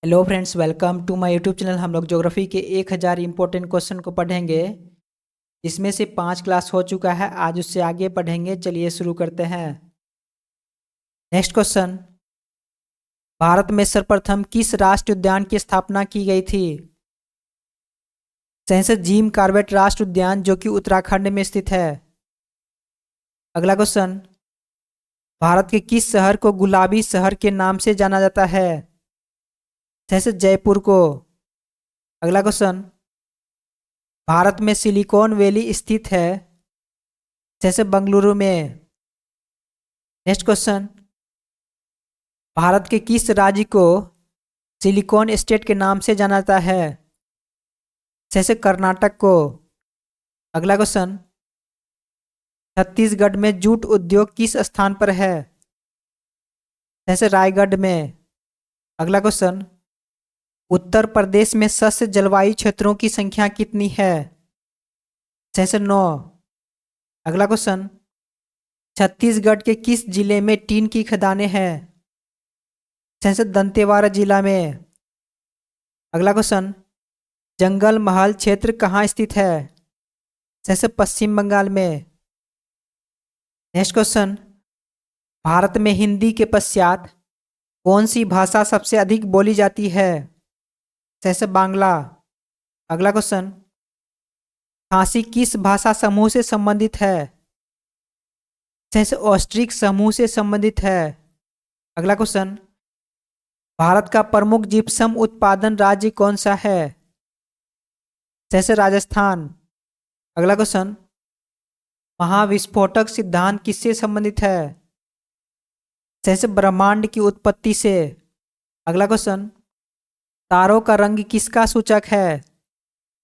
Hello friends, welcome to my YouTube channel. हम लोग geography के 1000 इंपॉर्टेंट क्वेश्चन को पढ़ेंगे। इसमें से 5 क्लास हो चुका है, आज उससे आगे पढ़ेंगे। चलिए शुरू करते हैं। नेक्स्ट क्वेश्चन, भारत में सर्वप्रथम किस राष्ट्रीय उद्यान की स्थापना की गई थी? सेंसस जिम कॉर्बेट राष्ट्रीय उद्यान, जो कि उत्तराखंड में स्थित है। अगला क्वेश्चन, भारत के किस शहर को गुलाबी शहर के नाम से जाना जाता है? सेंसस जयपुर को। अगला क्वेश्चन, भारत में सिलिकॉन वैली स्थित है। जैसे बंगलुरु में। नेक्स्ट क्वेश्चन, भारत के किस राज्य को सिलिकॉन स्टेट के नाम से जाना जाता है? जैसे कर्नाटक को। अगला क्वेश्चन, छत्तीसगढ़ में जूट उद्योग किस स्थान पर है? जैसे रायगढ़ में। अगला क्वेश्चन, उत्तर प्रदेश में शस्य जलवायु क्षेत्रों की संख्या कितनी है? जैसे 9। अगला क्वेश्चन, छत्तीसगढ़ के किस जिले में टीन की खदानें हैं? जैसे दंतेवाड़ा जिला में। अगला क्वेश्चन, जंगल महल क्षेत्र कहाँ स्थित है? जैसे पश्चिम बंगाल में। नेक्स्ट क्वेश्चन, भारत में हिंदी के पश्चात कौन सी भाषा सबसे अधिक बोली जाती है? जैसे बांग्ला। अगला क्वेश्चन, खांसी किस भाषा समूह से संबंधित है? जैसे ऑस्ट्रिक समूह से संबंधित है। अगला क्वेश्चन, भारत का प्रमुख जिप्सम उत्पादन राज्य कौन सा है? जैसे राजस्थान। अगला क्वेश्चन, महाविस्फोटक सिद्धांत किससे संबंधित है? जैसे ब्रह्मांड की उत्पत्ति से। अगला क्वेश्चन, तारों का रंग किसका सूचक है?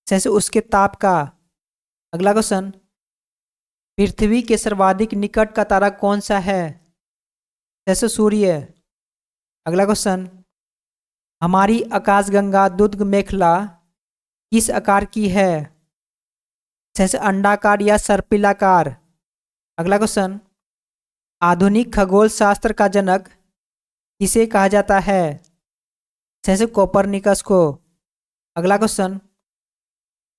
जैसे उसके ताप का। अगला क्वेश्चन, पृथ्वी के सर्वाधिक निकट का तारा कौन सा है? जैसे सूर्य। अगला क्वेश्चन, हमारी आकाशगंगा दुर्ग मेखला किस आकार की है? जैसे अंडाकार या सर्पिलाकार। अगला क्वेश्चन, आधुनिक खगोल शास्त्र का जनक किसे कहा जाता है? जैसे कोपरनिकस को। अगला क्वेश्चन,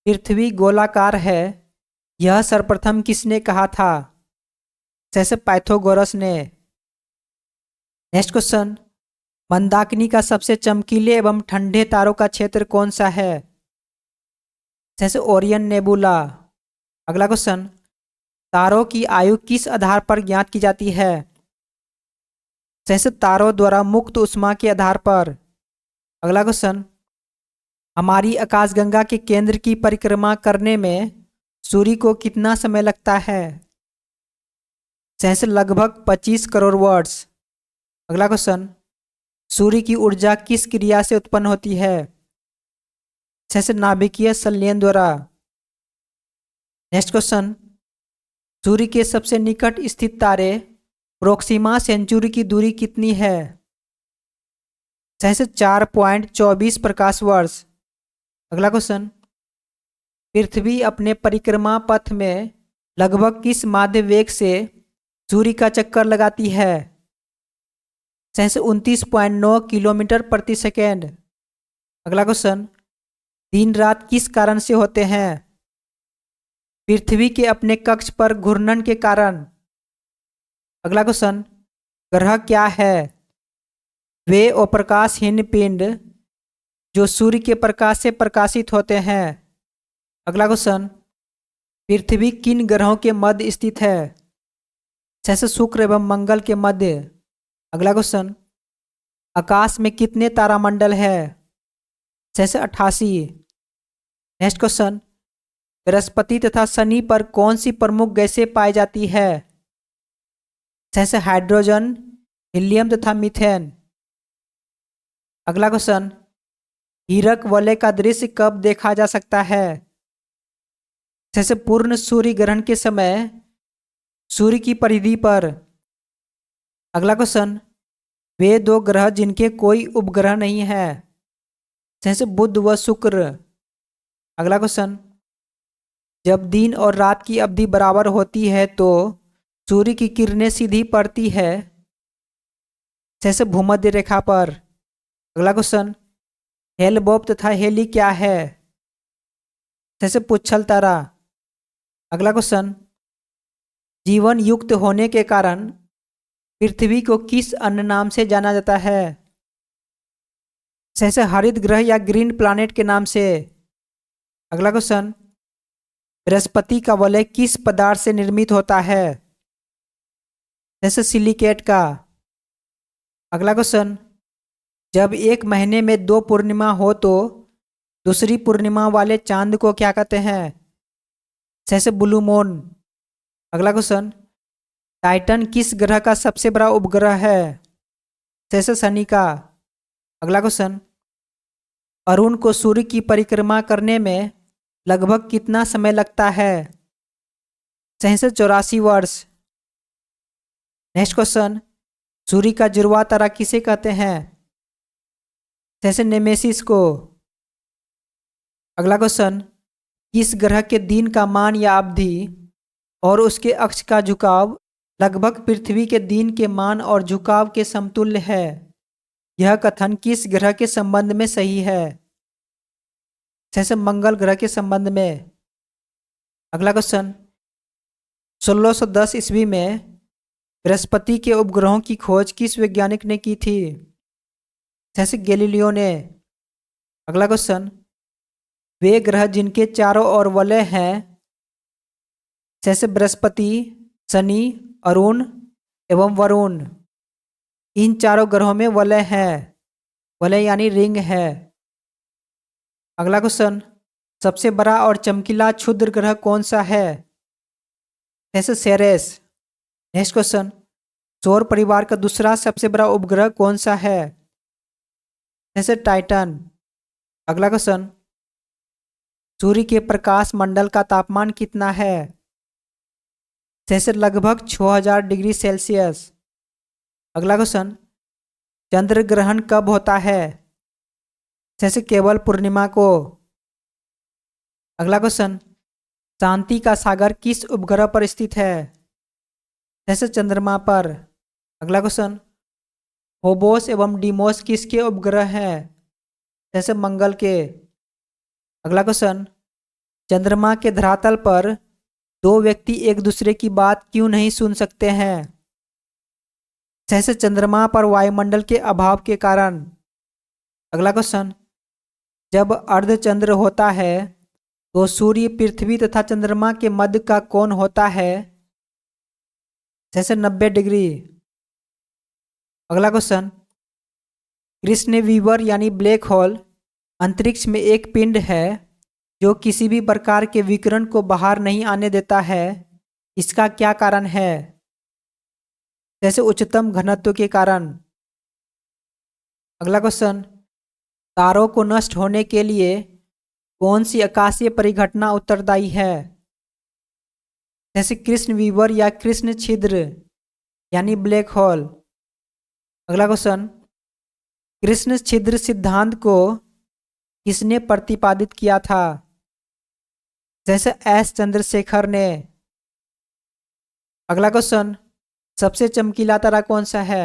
पृथ्वी गोलाकार है, यह सर्वप्रथम किसने कहा था? जैसे पाइथागोरस ने। नेक्स्ट क्वेश्चन, मंदाकिनी का सबसे चमकीले एवं ठंडे तारों का क्षेत्र कौन सा है? जैसे ओरियन नेबुला। अगला क्वेश्चन, तारों की आयु किस आधार पर ज्ञात की जाती है? जैसे तारों द्वारा मुक्त ऊष्मा के आधार पर। अगला क्वेश्चन, हमारी आकाशगंगा के केंद्र की परिक्रमा करने में सूर्य को कितना समय लगता है? जैसे लगभग 25 करोड़ वर्ष। अगला क्वेश्चन, सूर्य की ऊर्जा किस क्रिया से उत्पन्न होती है? जैसे नाभिकीय संलयन द्वारा। नेक्स्ट क्वेश्चन, सूर्य के सबसे निकट स्थित तारे प्रोक्सिमा सेंचुरी की दूरी कितनी है? जैसे 4.24 प्रकाश वर्ष। अगला क्वेश्चन, पृथ्वी अपने परिक्रमा पथ में लगभग किस माध्य वेग से सूर्य का चक्कर लगाती है? जैसे 29.9 किलोमीटर प्रति सेकेंड। अगला क्वेश्चन, दिन रात किस कारण से होते हैं? पृथ्वी के अपने कक्ष पर घूर्णन के कारण। अगला क्वेश्चन, ग्रह क्या है? वे अप्रकाशहीन पिंड जो सूर्य के प्रकाश से प्रकाशित होते हैं। अगला क्वेश्चन, पृथ्वी किन ग्रहों के मध्य स्थित है? जैसे शुक्र एवं मंगल के मध्य। अगला क्वेश्चन, आकाश में कितने तारामंडल है? जैसे 88। नेक्स्ट क्वेश्चन, बृहस्पति तथा शनि पर कौन सी प्रमुख गैसें पाई जाती है? जैसे हाइड्रोजन, हीलियम तथा मीथेन। अगला क्वेश्चन, हीरक वलय का दृश्य कब देखा जा सकता है? जैसे पूर्ण सूर्य ग्रहण के समय सूर्य की परिधि पर। अगला क्वेश्चन, वे दो ग्रह जिनके कोई उपग्रह नहीं है। जैसे बुध व शुक्र। अगला क्वेश्चन, जब दिन और रात की अवधि बराबर होती है तो सूर्य की किरणें सीधी पड़ती है। जैसे भूमध्य रेखा पर। अगला क्वेश्चन, हेल बॉब तथा हेली क्या है? जैसे पुच्छल तारा। अगला क्वेश्चन, जीवन युक्त होने के कारण पृथ्वी को किस अन्य नाम से जाना जाता है? जैसे हरित ग्रह या ग्रीन प्लैनेट के नाम से। अगला क्वेश्चन, बृहस्पति का वलय किस पदार्थ से निर्मित होता है? जैसे सिलिकेट का। अगला क्वेश्चन, जब एक महीने में 2 पूर्णिमा हो तो दूसरी पूर्णिमा वाले चांद को क्या कहते हैं? जैसे ब्लू मून। अगला क्वेश्चन, टाइटन किस ग्रह का सबसे बड़ा उपग्रह है? जैसे शनि का। अगला क्वेश्चन, अरुण को सूर्य की परिक्रमा करने में लगभग कितना समय लगता है? 684 वर्ष। नेक्स्ट क्वेश्चन, सूर्य का जुड़वा तारा किसे कहते हैं? जैसे नेमेसिस को। अगला क्वेश्चन, किस ग्रह के दिन का मान या अवधि और उसके अक्ष का झुकाव लगभग पृथ्वी के दिन के मान और झुकाव के समतुल्य है? यह कथन किस ग्रह के संबंध में सही है? जैसे मंगल ग्रह के संबंध में। अगला क्वेश्चन, 1610 ईस्वी में बृहस्पति के उपग्रहों की खोज किस वैज्ञानिक ने की थी? जैसे गैलीलियो ने। अगला क्वेश्चन, वे ग्रह जिनके चारों ओर वलय हैं जैसे बृहस्पति, शनि, अरुण एवं वरुण, इन चारों ग्रहों में वलय है। वलय यानी रिंग है। अगला क्वेश्चन, सबसे बड़ा और चमकीला क्षुद्र ग्रह कौन सा है? जैसे सेरेस। नेक्स्ट क्वेश्चन, सौर परिवार का दूसरा सबसे बड़ा उपग्रह कौन सा है? जैसे टाइटन। अगला क्वेश्चन, सूर्य के प्रकाश मंडल का तापमान कितना है? जैसे लगभग 6000 डिग्री सेल्सियस। अगला क्वेश्चन, चंद्र ग्रहण कब होता है? जैसे केवल पूर्णिमा को। अगला क्वेश्चन, शांति का सागर किस उपग्रह पर स्थित है? जैसे चंद्रमा पर। अगला क्वेश्चन, फोबोस एवं डीमोस किसके उपग्रह हैं? जैसे मंगल के। अगला क्वेश्चन, चंद्रमा के धरातल पर 2 व्यक्ति एक दूसरे की बात क्यों नहीं सुन सकते हैं? जैसे चंद्रमा पर वायुमंडल के अभाव के कारण। अगला क्वेश्चन, जब अर्धचंद्र होता है तो सूर्य, पृथ्वी तथा चंद्रमा के मध्य का कोण होता है? जैसे 90 डिग्री। अगला क्वेश्चन, कृष्ण वीवर यानी ब्लैक होल अंतरिक्ष में एक पिंड है जो किसी भी प्रकार के विकिरण को बाहर नहीं आने देता है। इसका क्या कारण है? जैसे उच्चतम घनत्व के कारण। अगला क्वेश्चन, तारों को नष्ट होने के लिए कौन सी आकाशीय परिघटना उत्तरदायी है? जैसे कृष्ण वीवर या कृष्ण छिद्र यानी ब्लैक होल। अगला क्वेश्चन, कृष्ण छिद्र सिद्धांत को किसने प्रतिपादित किया था? जैसे एस चंद्रशेखर ने। अगला क्वेश्चन, सबसे चमकीला तारा कौन सा है?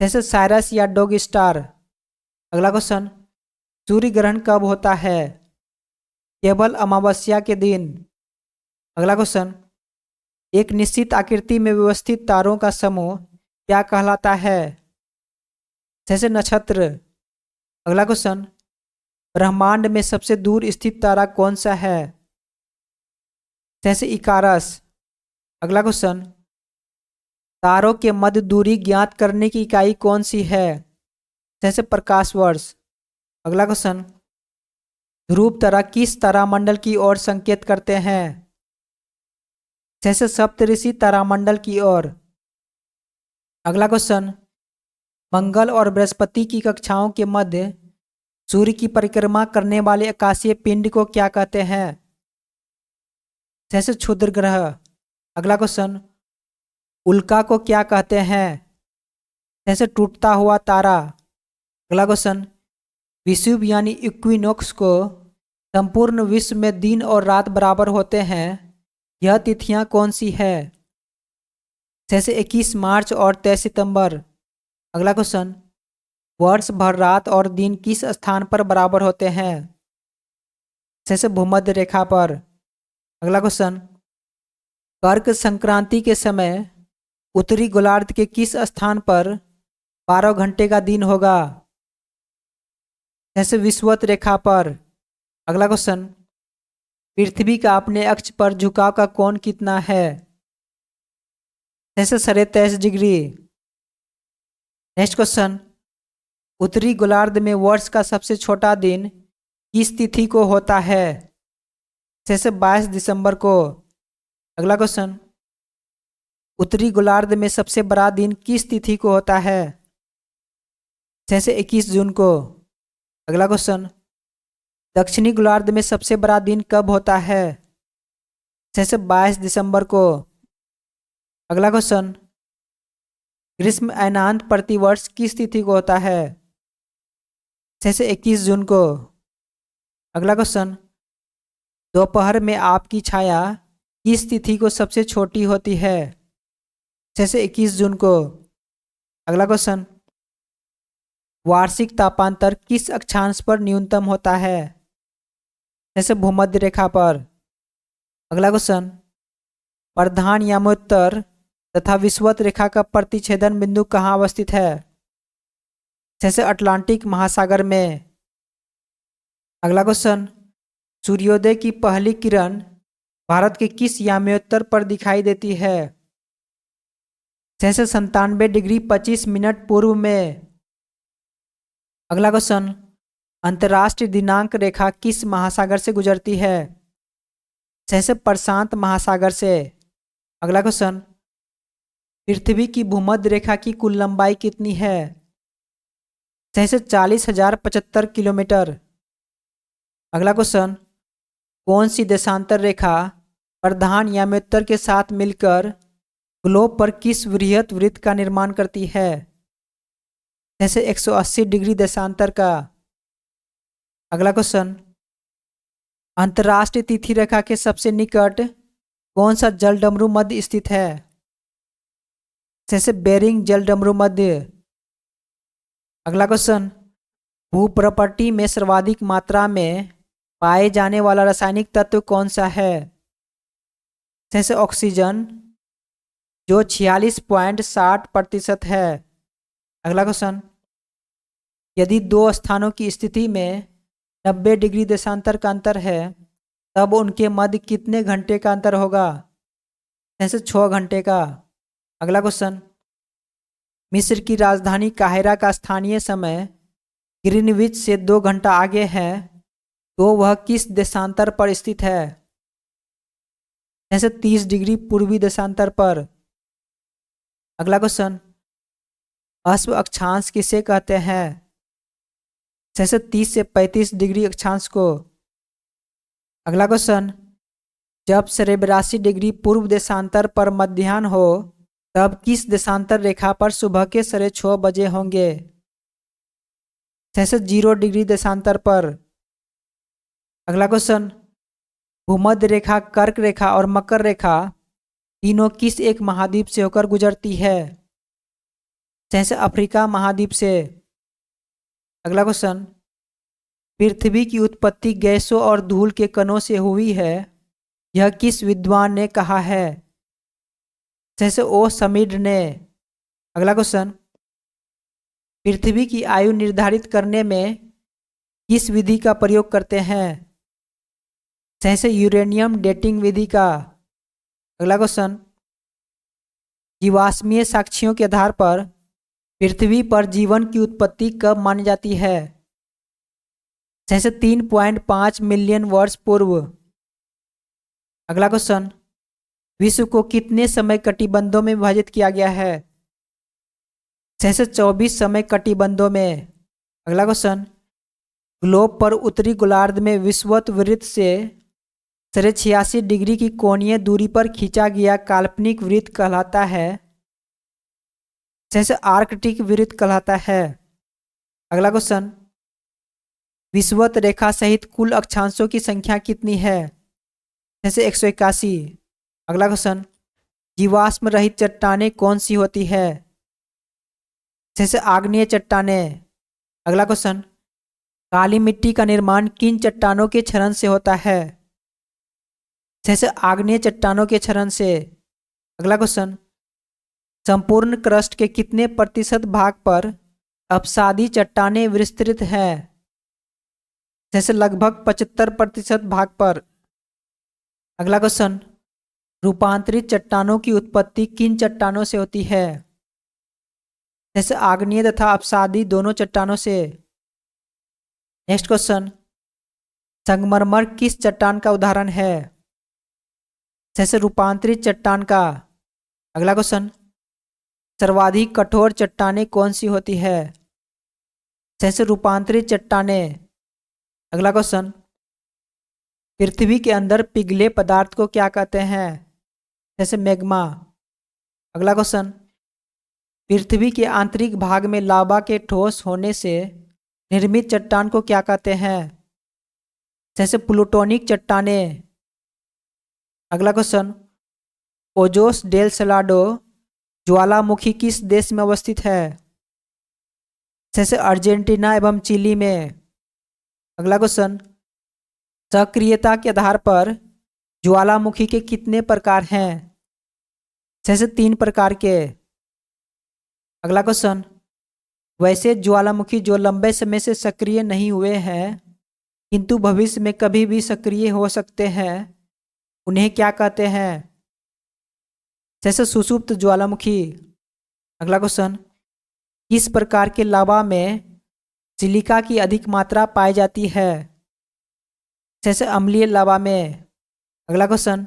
जैसे साइरस या डॉग स्टार। अगला क्वेश्चन, सूर्य ग्रहण कब होता है? केवल अमावस्या के दिन। अगला क्वेश्चन, एक निश्चित आकृति में व्यवस्थित तारों का समूह क्या कहलाता है? जैसे नक्षत्र। अगला क्वेश्चन, ब्रह्मांड में सबसे दूर स्थित तारा कौन सा है? जैसे इकारस। अगला क्वेश्चन, तारों के मध्य दूरी ज्ञात करने की इकाई कौन सी है? जैसे प्रकाश वर्ष। अगला क्वेश्चन, ध्रुव तारा किस तारामंडल की ओर संकेत करते हैं? जैसे सप्तऋषि तारामंडल की ओर। अगला क्वेश्चन, मंगल और बृहस्पति की कक्षाओं के मध्य सूर्य की परिक्रमा करने वाले आकाशीय पिंड को क्या कहते हैं? जैसे क्षुद्र ग्रह। अगला क्वेश्चन, उल्का को क्या कहते हैं? जैसे टूटता हुआ तारा। अगला क्वेश्चन, विषुव यानी इक्विनोक्स को संपूर्ण विश्व में दिन और रात बराबर होते हैं। यह तिथियां कौन सी है? जैसे 21 मार्च और 23 सितंबर। अगला क्वेश्चन, वर्ष भर रात और दिन किस स्थान पर बराबर होते हैं? जैसे भूमध्य रेखा पर। अगला क्वेश्चन, कर्क संक्रांति के समय उत्तरी गोलार्ध के किस स्थान पर 12 घंटे का दिन होगा? जैसे विषुवत रेखा पर। अगला क्वेश्चन, पृथ्वी का अपने अक्ष पर झुकाव का कोण कितना है? जैसे 23.5 डिग्री। नेक्स्ट क्वेश्चन, उत्तरी गोलार्ध में वर्ष का सबसे छोटा दिन किस तिथि को होता है? जैसे 22 दिसंबर को। अगला क्वेश्चन, उत्तरी गोलार्ध में सबसे बड़ा दिन किस तिथि को होता है? जैसे 21 जून को। अगला क्वेश्चन, दक्षिणी गोलार्ध में सबसे बड़ा दिन कब होता है? जैसे 22 दिसंबर को। अगला क्वेश्चन, ग्रीष्म अयनांत प्रतिवर्ष किस तिथि को होता है? जैसे 21 जून को। अगला क्वेश्चन, दोपहर में आपकी छाया किस तिथि को सबसे छोटी होती है? जैसे 21 जून को। अगला क्वेश्चन, वार्षिक तापांतर किस अक्षांश पर न्यूनतम होता है? जैसे भूमध्य रेखा पर। अगला क्वेश्चन, प्रधान यामोत्तर तथा विषुवत रेखा का प्रतिच्छेदन बिंदु कहाँ अवस्थित है? जैसे अटलांटिक महासागर में। अगला क्वेश्चन, सूर्योदय की पहली किरण भारत के किस याम्योत्तर पर दिखाई देती है? जैसे 97 डिग्री 25 मिनट पूर्व में। अगला क्वेश्चन, अंतर्राष्ट्रीय दिनांक रेखा किस महासागर से गुजरती है? जैसे प्रशांत महासागर से। अगला क्वेश्चन, पृथ्वी की भूमध्य रेखा की कुल लंबाई कितनी है? जैसे 40,075 किलोमीटर। अगला क्वेश्चन, कौन सी देशांतर रेखा प्रधान याम्योत्तर के साथ मिलकर ग्लोब पर किस वृहत वृत्त का निर्माण करती है? जैसे 180 डिग्री देशांतर का। अगला क्वेश्चन, अंतर्राष्ट्रीय तिथि रेखा के सबसे निकट कौन सा जलडमरू मध्य स्थित है? जैसे बेरिंग जलडमरू मध्य। अगला क्वेश्चन, भूप्रपट्टी में सर्वाधिक मात्रा में पाए जाने वाला रासायनिक तत्व कौन सा है? जैसे ऑक्सीजन, जो 46.60% है। अगला क्वेश्चन, यदि दो स्थानों की स्थिति में 90 डिग्री देशांतर का अंतर है तब उनके मध्य कितने घंटे का अंतर होगा? जैसे 6 घंटे का। अगला क्वेश्चन, मिस्र की राजधानी काहिरा का स्थानीय समय ग्रीनविच से 2 घंटा आगे है तो वह किस देशांतर पर स्थित है? जैसे 30 डिग्री पूर्वी देशांतर पर। अगला क्वेश्चन, अश्व अक्षांश किसे कहते हैं? जैसे 30 से 35 डिग्री अक्षांश को। अगला क्वेश्चन, जब 83 डिग्री पूर्व देशांतर पर मध्याह्न हो तब किस देशांतर रेखा पर सुबह के 6:30 बजे होंगे? जैसे 0 डिग्री देशांतर पर। अगला क्वेश्चन, भूमध्य रेखा, कर्क रेखा और मकर रेखा तीनों किस एक महाद्वीप से होकर गुजरती है? जैसे अफ्रीका महाद्वीप से। अगला क्वेश्चन, पृथ्वी की उत्पत्ति गैसों और धूल के कणों से हुई है, यह किस विद्वान ने कहा है? जैसे ओ समीड ने। अगला क्वेश्चन, पृथ्वी की आयु निर्धारित करने में किस विधि का प्रयोग करते हैं? जैसे यूरेनियम डेटिंग विधि का। अगला क्वेश्चन, जीवाश्मीय साक्ष्यों के आधार पर पृथ्वी पर जीवन की उत्पत्ति कब मानी जाती है? जैसे 3.5 मिलियन वर्ष पूर्व। अगला क्वेश्चन, विश्व को कितने समय कटिबंधों में विभाजित किया गया है? जैसे 24 समय कटिबंधों में। अगला क्वेश्चन, ग्लोब पर उत्तरी गोलार्ध में विषुवत वृत्त से 86 डिग्री की कोणीय दूरी पर खींचा गया काल्पनिक वृत्त कहलाता है? जैसे आर्कटिक वृत्त कहलाता है। अगला क्वेश्चन, विषुवत रेखा सहित कुल अक्षांशों की संख्या कितनी है? जैसे 181। अगला क्वेश्चन, जीवाश्म रहित चट्टानें कौन सी होती है? जैसे आग्नेय चट्टानें। अगला क्वेश्चन, काली मिट्टी का निर्माण किन चट्टानों के क्षरण से होता है? जैसे आग्नेय चट्टानों के क्षरण से। अगला क्वेश्चन, संपूर्ण क्रस्ट के कितने प्रतिशत भाग पर अपसादी चट्टानें विस्तृत है? जैसे लगभग 75% भाग पर। अगला क्वेश्चन, रूपांतरित चट्टानों की उत्पत्ति किन चट्टानों से होती है? जैसे आग्नेय तथा अपसादी दोनों चट्टानों से। नेक्स्ट क्वेश्चन, संगमरमर किस चट्टान का उदाहरण है? जैसे रूपांतरित चट्टान का। अगला क्वेश्चन, सर्वाधिक कठोर चट्टानें कौन सी होती है? जैसे रूपांतरित चट्टानें। अगला क्वेश्चन, पृथ्वी के अंदर पिघले पदार्थ को क्या कहते हैं? जैसे मैग्मा। अगला क्वेश्चन, पृथ्वी के आंतरिक भाग में लावा के ठोस होने से निर्मित चट्टान को क्या कहते हैं? जैसे प्लूटोनिक चट्टानें। अगला क्वेश्चन, ओजोस डेल सलाडो ज्वालामुखी किस देश में अवस्थित है? जैसे अर्जेंटीना एवं चिली में। अगला क्वेश्चन, सक्रियता के आधार पर ज्वालामुखी के कितने प्रकार हैं? जैसे 3 प्रकार के। अगला क्वेश्चन, वैसे ज्वालामुखी जो लंबे समय से सक्रिय नहीं हुए हैं किंतु भविष्य में कभी भी सक्रिय हो सकते हैं, उन्हें क्या कहते हैं? जैसे सुषुप्त ज्वालामुखी। अगला क्वेश्चन, किस प्रकार के लावा में सिलिका की अधिक मात्रा पाई जाती है? जैसे अम्लीय लावा में। अगला क्वेश्चन,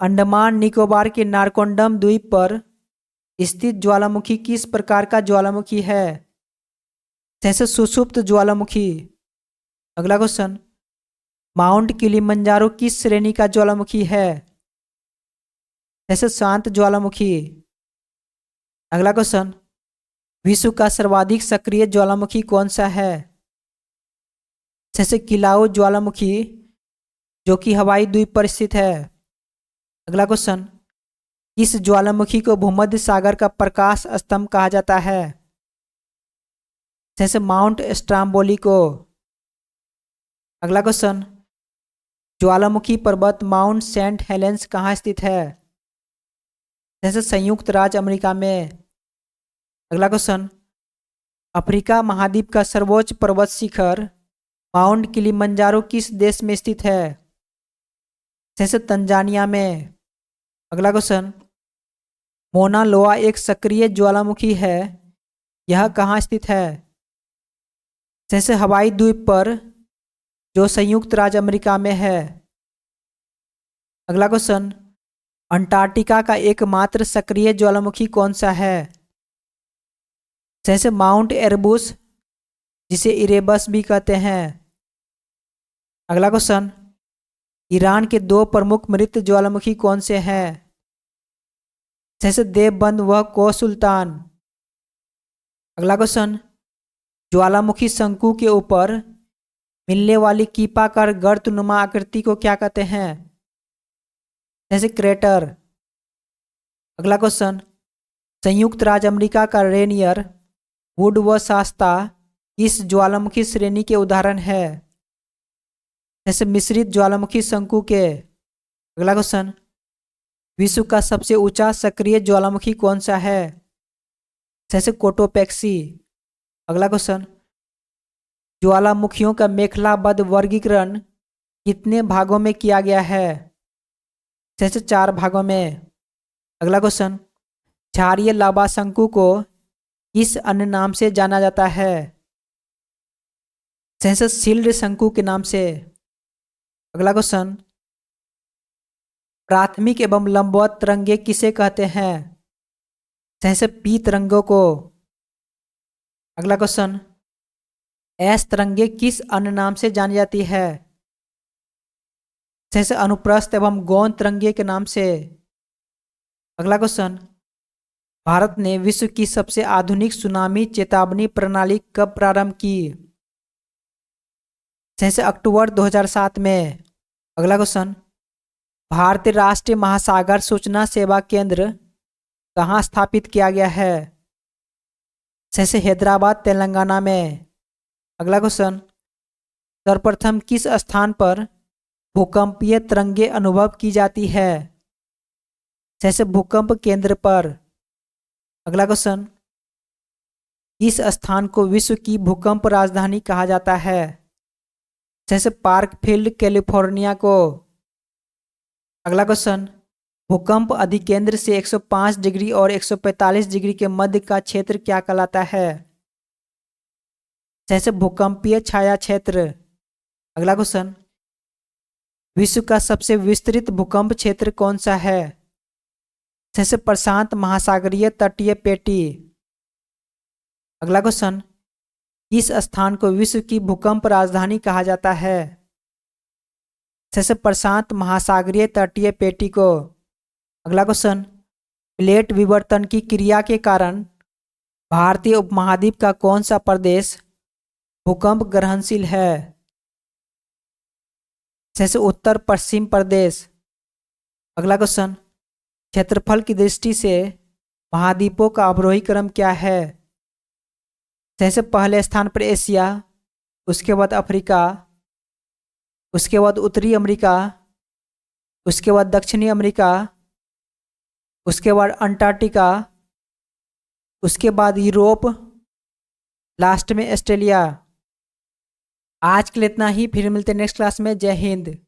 अंडमान निकोबार के नारकोंडम द्वीप पर स्थित ज्वालामुखी किस प्रकार का ज्वालामुखी है? जैसे सुषुप्त ज्वालामुखी। अगला क्वेश्चन, माउंट किलिमंजारो किस श्रेणी का ज्वालामुखी है? जैसे शांत ज्वालामुखी। अगला क्वेश्चन, विश्व का सर्वाधिक सक्रिय ज्वालामुखी कौन सा है? जैसे किलाउ ज्वालामुखी जो कि हवाई द्वीप पर स्थित है। अगला क्वेश्चन, इस ज्वालामुखी को भूमध्य सागर का प्रकाश स्तंभ कहा जाता है? जैसे माउंट स्ट्राम्बोली को। अगला क्वेश्चन, ज्वालामुखी पर्वत माउंट सेंट हेलेंस कहाँ स्थित है? जैसे संयुक्त राज्य अमेरिका में। अगला क्वेश्चन, अफ्रीका महाद्वीप का सर्वोच्च पर्वत शिखर माउंट किलिमंजारो किस देश में स्थित है? जैसे तंजानिया में। अगला क्वेश्चन, मोना लोआ एक सक्रिय ज्वालामुखी है, यह कहाँ स्थित है? जैसे हवाई द्वीप पर जो संयुक्त राज्य अमेरिका में है। अगला क्वेश्चन, अंटार्कटिका का एकमात्र सक्रिय ज्वालामुखी कौन सा है? जैसे माउंट एरबुस जिसे इरेबस भी कहते हैं। अगला क्वेश्चन, ईरान के 2 प्रमुख मृत ज्वालामुखी कौन से हैं? जैसे देवबंद व को सुल्तान। अगला क्वेश्चन, ज्वालामुखी शंकु के ऊपर मिलने वाली कीपाकार गर्तनुमा आकृति को क्या कहते हैं? जैसे क्रेटर। अगला क्वेश्चन, संयुक्त राज्य अमेरिका का रेनियर वुड व शास्ता इस ज्वालामुखी श्रेणी के उदाहरण है? जैसे मिश्रित ज्वालामुखी शंकु के। अगला क्वेश्चन, विश्व का सबसे ऊंचा सक्रिय ज्वालामुखी कौन सा है? जैसे कोटोपैक्सी। अगला क्वेश्चन, ज्वालामुखियों का मेखलाबद्ध वर्गीकरण कितने भागों में किया गया है? जैसे 4 भागों में। अगला क्वेश्चन, क्षारीय लावा शंकु को किस अन्य नाम से जाना जाता है? जैसे शील्ड शंकु के नाम से। अगला क्वेश्चन, प्राथमिक एवं लंबवत तरंगे किसे कहते हैं? जैसे पी तरंगों को। अगला क्वेश्चन, एस तरंगे किस अन्य नाम से जानी जाती है? जैसे अनुप्रस्थ एवं गौण तरंगे के नाम से। अगला क्वेश्चन, भारत ने विश्व की सबसे आधुनिक सुनामी चेतावनी प्रणाली कब प्रारंभ की? जैसे अक्टूबर 2007 में। अगला क्वेश्चन, भारतीय राष्ट्रीय महासागर सूचना सेवा केंद्र कहाँ स्थापित किया गया है? जैसे हैदराबाद तेलंगाना में। अगला क्वेश्चन, सर्वप्रथम किस स्थान पर भूकंपीय तरंगें अनुभव की जाती है? जैसे भूकंप केंद्र पर। अगला क्वेश्चन, किस स्थान को विश्व की भूकंप राजधानी कहा जाता है? जैसे पार्कफील्ड कैलिफोर्निया को। अगला क्वेश्चन, भूकंप अधिकेंद्र से 105 डिग्री और 145 डिग्री के मध्य का क्षेत्र क्या कहलाता है? जैसे भूकंपीय छाया क्षेत्र। अगला क्वेश्चन, विश्व का सबसे विस्तृत भूकंप क्षेत्र कौन सा है? जैसे प्रशांत महासागरीय तटीय पेटी। अगला क्वेश्चन, किस स्थान को विश्व की भूकंप राजधानी कहा जाता है? जैसे प्रशांत महासागरीय तटीय पेटी को। अगला क्वेश्चन, प्लेट विवर्तन की क्रिया के कारण भारतीय उपमहाद्वीप का कौन सा प्रदेश भूकंप ग्रहणशील है? जैसे उत्तर पश्चिम प्रदेश। अगला क्वेश्चन, क्षेत्रफल की दृष्टि से महाद्वीपों का अवरोही क्रम क्या है? जैसे पहले स्थान पर एशिया, उसके बाद अफ्रीका, उसके बाद उत्तरी अमेरिका, उसके बाद दक्षिणी अमेरिका, उसके बाद अंटार्कटिका, उसके बाद यूरोप, लास्ट में ऑस्ट्रेलिया। आज के लिए इतना ही, फिर मिलते हैं नेक्स्ट क्लास में। जय हिंद।